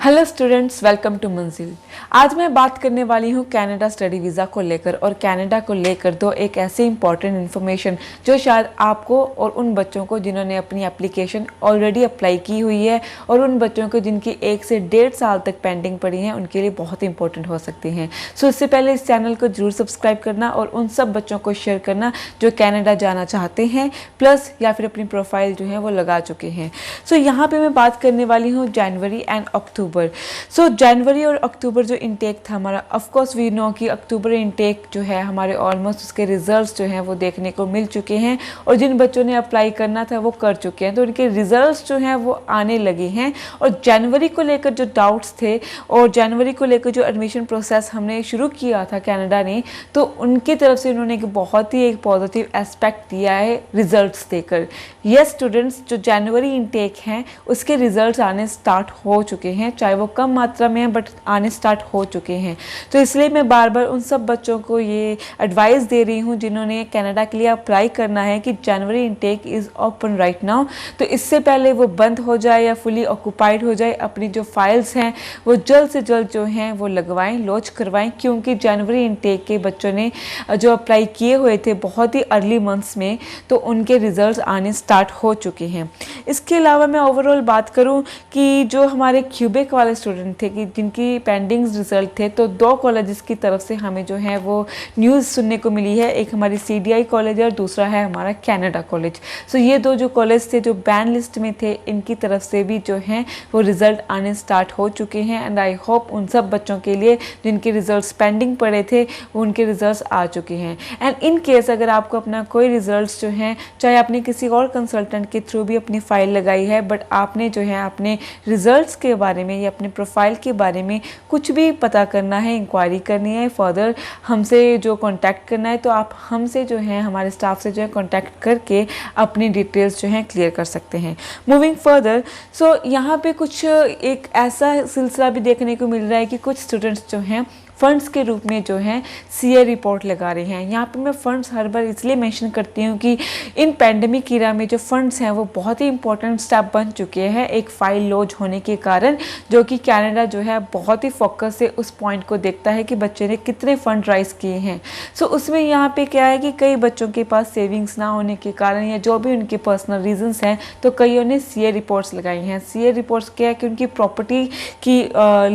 Hello students, welcome to मंजिल। आज मैं बात करने वाली हूँ कनाडा स्टडी वीज़ा को लेकर और कनाडा को लेकर दो एक ऐसे इंपॉर्टेंट इन्फॉर्मेशन जो शायद आपको और उन बच्चों को जिन्होंने अपनी एप्लीकेशन ऑलरेडी अप्लाई की हुई है और उन बच्चों को जिनकी 1 से 1.5 साल तक पेंडिंग पड़ी हैं उनके लिए बहुत इंपॉर्टेंट हो सकती हैं। सो इससे पहले इस चैनल को जरूर सब्सक्राइब करना और उन सब बच्चों को शेयर करना जो कनाडा जाना चाहते हैं प्लस या फिर अपनी प्रोफाइल जो है वो लगा चुके हैं। सो यहाँ पर मैं बात करने वाली हूँ जनवरी एंड अक्टूबर। सो जनवरी और अक्टूबर जो इनटेक था हमारा, ऑफ कोर्स वी नो कि अक्टूबर इनटेक जो है हमारे ऑलमोस्ट उसके रिजल्ट्स जो हैं वो देखने को मिल चुके हैं और जिन बच्चों ने अप्लाई करना था वो कर चुके हैं, तो उनके रिजल्ट्स जो हैं वो आने लगे हैं। और जनवरी को लेकर जो डाउट्स थे और जनवरी को लेकर जो एडमिशन प्रोसेस हमने शुरू किया था कनाडा ने, तो उनकी तरफ से उन्होंने एक बहुत ही एक पॉजिटिव एस्पेक्ट दिया है रिजल्ट्स देकर। यस स्टूडेंट्स, जो जनवरी इनटेक हैं उसके रिजल्ट्स आने स्टार्ट हो चुके हैं, चाहे वो कम मात्रा में हैं बट आने स्टार्ट हो चुके हैं। तो इसलिए मैं बार बार उन सब बच्चों को ये एडवाइस दे रही हूँ जिन्होंने कनाडा के लिए अप्लाई करना है कि January intake is open right now. तो इससे पहले वो बंद हो जाए या फुली ऑक्यूपाइड हो जाए, अपनी जो फाइल्स हैं वो जल्द से जल्द जो हैं वो लगवाएं, लॉन्च करवाएं, क्योंकि जनवरी इनटेक के बच्चों ने जो अप्लाई किए हुए थे बहुत ही अर्ली मंथ्स में, तो उनके रिजल्ट आने स्टार्ट हो चुके हैं। इसके अलावा मैं ओवरऑल बात करूँ कि जो हमारे क्यूबेक वाले स्टूडेंट थे कि जिनकी पेंडिंग रिजल्ट थे, तो 2 कॉलेजेस की तरफ से हमें जो है वो न्यूज़ सुनने को मिली है। एक हमारी CDI कॉलेज है और दूसरा है हमारा कनाडा कॉलेज। सो ये 2 जो कॉलेज थे जो बैन लिस्ट में थे, इनकी तरफ से भी जो हैं वो रिज़ल्ट आने स्टार्ट हो चुके हैं एंड आई होप उन सब बच्चों के लिए जिनके रिजल्ट्स पेंडिंग पड़े थे उनके रिजल्ट्स आ चुके हैं। एंड इन केस अगर आपको अपना कोई रिजल्ट्स जो हैं, चाहे आपने किसी और कंसल्टेंट के थ्रू भी अपनी फ़ाइल लगाई है बट आपने जो है अपने रिजल्ट्स के बारे में या अपने प्रोफाइल के बारे में कुछ भी पता करना है, इंक्वायरी करनी है, फर्दर हमसे जो कांटेक्ट करना है, तो आप हमसे जो है हमारे स्टाफ से जो है कांटेक्ट करके अपनी डिटेल्स जो हैं क्लियर कर सकते हैं। मूविंग फर्दर, सो यहाँ पे कुछ एक ऐसा सिलसिला भी देखने को मिल रहा है कि कुछ स्टूडेंट्स जो हैं फ़ंड्स के रूप में जो है CA रिपोर्ट लगा रहे हैं। यहाँ पे मैं फ़ंड्स हर बार इसलिए मेंशन करती हूँ कि इन पैंडमिक ईरा में जो फ़ंड्स हैं वो बहुत ही इंपॉर्टेंट स्टेप बन चुके हैं एक फ़ाइल लॉन्च होने के कारण, जो कि कनाडा जो है बहुत ही फोकस से उस पॉइंट को देखता है कि बच्चे ने कितने फ़ंड राइज किए हैं। सो उसमें यहाँ पे क्या है कि कई बच्चों के पास सेविंग्स ना होने के कारण या जो भी उनके पर्सनल रीजंस हैं, तो कईयों ने CA रिपोर्ट्स लगाई हैं। CA रिपोर्ट्स क्या है कि उनकी प्रॉपर्टी की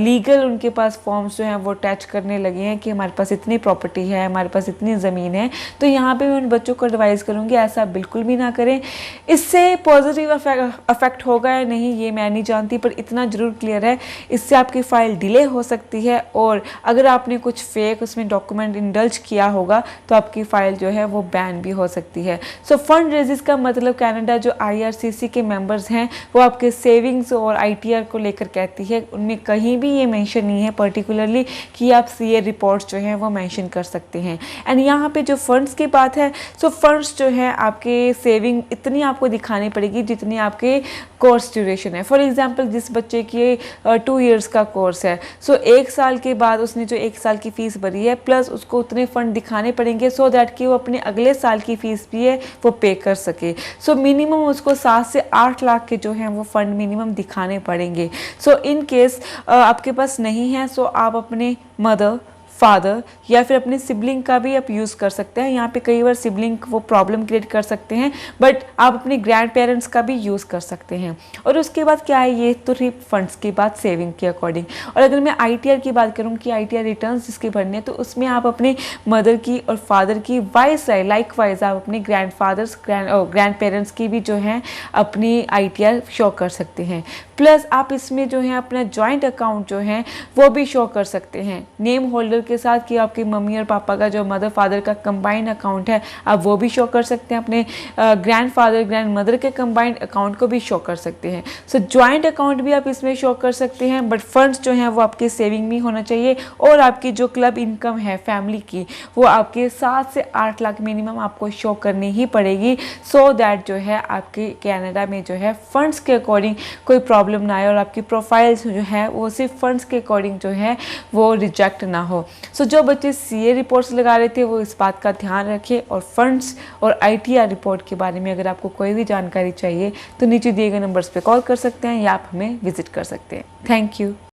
लीगल उनके पास फॉर्म्स जो हैं वो अटैच करने लगे हैं कि हमारे पास इतनी प्रॉपर्टी है, हमारे पास इतनी ज़मीन है। तो यहाँ पे मैं उन बच्चों को एडवाइस करूँगी ऐसा बिल्कुल भी ना करें। इससे पॉजिटिव अफेक्ट होगा या नहीं ये मैं नहीं जानती, पर इतना ज़रूर क्लियर है इससे आपकी फ़ाइल डिले हो सकती है और अगर आपने कुछ फेक उसमें डॉक्यूमेंट इंडल्ज किया होगा तो आपकी फ़ाइल जो है वो बैन भी हो सकती है। सो फंड रेजिस का मतलब कनाडा जो IRCC के मेंबर्स हैं वो आपके सेविंग्स और ITR को लेकर कहती है, उनमें कहीं भी ये मेंशन नहीं है पर्टिकुलरली कि आप CA रिपोर्ट्स जो हैं वो मेंशन कर सकते हैं। एंड यहाँ पे जो फंड्स की बात है, सो फंड्स जो है आपके सेविंग इतनी आपको दिखानी पड़ेगी जितनी आपके कोर्स ड्यूरेशन है। फॉर एग्जांपल जिस बच्चे की 2 इयर्स का कोर्स है, सो 1 साल के बाद उसने जो 1 साल की फ़ीस भरी है प्लस उसको उतने फ़ंड दिखाने पड़ेंगे सो दैट कि वो अपने अगले साल की फ़ीस भी है वो पे कर सके। सो मिनिमम उसको 7 से 8 लाख के जो हैं वो फ़ंड मिनिमम दिखाने पड़ेंगे। सो इन केस आपके पास नहीं है, सो आप अपने मदर, फादर या फिर अपने सिबलिंग का भी आप यूज़ कर सकते हैं। यहाँ पे कई बार सिबलिंग वो प्रॉब्लम क्रिएट कर सकते हैं, बट आप अपने ग्रैंड पेरेंट्स का भी यूज़ कर सकते हैं। और उसके बाद क्या है, ये तो रही फंड्स की बात सेविंग के अकॉर्डिंग। और अगर मैं ITR की बात करूँ कि ITR रिटर्न्स जिसके भरने हैं, तो उसमें आप अपने मदर की और फादर की वाइस लाइक वाइज आप अपने ग्रैंड पेरेंट्स की भी जो है अपनी ITR शो कर सकते हैं। प्लस आप इसमें जो है अपना जॉइंट अकाउंट जो है वो भी शो कर सकते हैं नेम होल्डर के साथ कि आपकी मम्मी और पापा का जो मदर फादर का कंबाइंड अकाउंट है आप वो भी शो कर सकते हैं, अपने ग्रैंडफादर ग्रैंड मदर के कंबाइंड अकाउंट को भी शो कर सकते हैं। सो जॉइंट अकाउंट भी आप इसमें शो कर सकते हैं, बट फंड्स जो हैं वो आपके सेविंग में होना चाहिए और आपकी जो क्लब इनकम है फैमिली की वो आपके 7 से 8 लाख मिनिमम आपको शो करनी ही पड़ेगी, सो दैट जो है आपके कनाडा में जो है फंड्स के अकॉर्डिंग कोई प्रॉब्लम ना आए और आपकी प्रोफाइल जो है वो सिर्फ फंड्स के अकॉर्डिंग जो है वो रिजेक्ट ना हो। सो जो बच्चे CA रिपोर्ट्स लगा रहे थे वो इस बात का ध्यान रखें। और फंड्स और ITR रिपोर्ट के बारे में अगर आपको कोई भी जानकारी चाहिए तो नीचे दिए गए नंबर्स पे कॉल कर सकते हैं या आप हमें विजिट कर सकते हैं। Thank you.